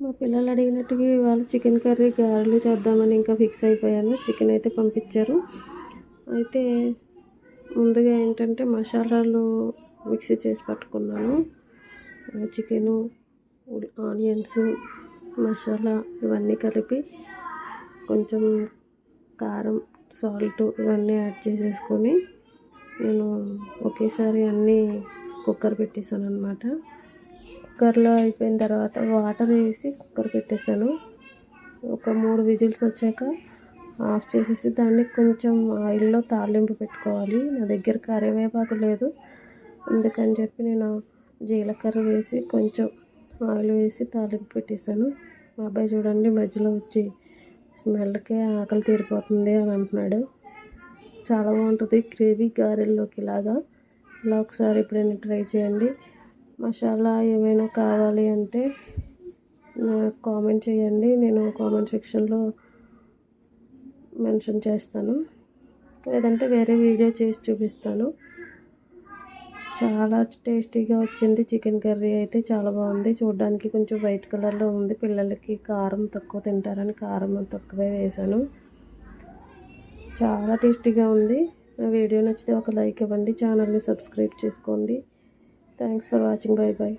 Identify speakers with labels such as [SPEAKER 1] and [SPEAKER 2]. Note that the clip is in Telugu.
[SPEAKER 1] మా పిల్లలు అడిగినట్టుగా ఇవాళ చికెన్ కర్రీ గారెలు చేద్దామని ఇంకా ఫిక్స్ అయిపోయాను. చికెన్ అయితే పంపించారు. అయితే ముందుగా ఏంటంటే మసాలాలు మిక్సీ చేసి పట్టుకున్నాను. చికెను, ఆనియన్స్, మసాలా ఇవన్నీ కలిపి కొంచెం కారం, సాల్ట్ ఇవన్నీ యాడ్ చేసేసుకొని నేను ఒకేసారి అన్నీ కుక్కర్ పెట్టేశాను అన్నమాట. కుక్కర్లో అయిపోయిన తర్వాత వాటర్ వేసి కుక్కర్ పెట్టేశాను. ఒక 3 విజిల్స్ వచ్చాక ఆఫ్ చేసేసి దాన్ని కొంచెం ఆయిల్లో తాలింపు పెట్టుకోవాలి. నా దగ్గర కరివేపాకు లేదు, అందుకని చెప్పి నేను జీలకర్ర వేసి కొంచెం ఆయిల్ వేసి తాలింపు పెట్టేశాను. మా అబ్బాయి చూడండి మధ్యలో వచ్చి స్మెల్కే ఆకలి తీరిపోతుంది అని అంటున్నాడు. చాలా బాగుంటుంది గ్రేవీ గారెల్లోకి ఇలా ఒకసారి ఎప్పుడైనా ట్రై చేయండి. మసాలా ఏమైనా కావాలి అంటే కామెంట్ చేయండి, నేను కామెంట్ సెక్షన్లో మెన్షన్ చేస్తాను, లేదంటే వేరే వీడియో చేసి చూపిస్తాను. చాలా టేస్టీగా వచ్చింది. చికెన్ కర్రీ అయితే చాలా బాగుంది. చూడడానికి కొంచెం వైట్ కలర్లో ఉంది. పిల్లలకి కారం తక్కువ తింటారని కారం తక్కువే వేశాను. చాలా టేస్టీగా ఉంది. నా వీడియో నచ్చితే ఒక లైక్ ఇవ్వండి, ఛానల్ని సబ్స్క్రైబ్ చేసుకోండి. Thanks for watching. Bye bye.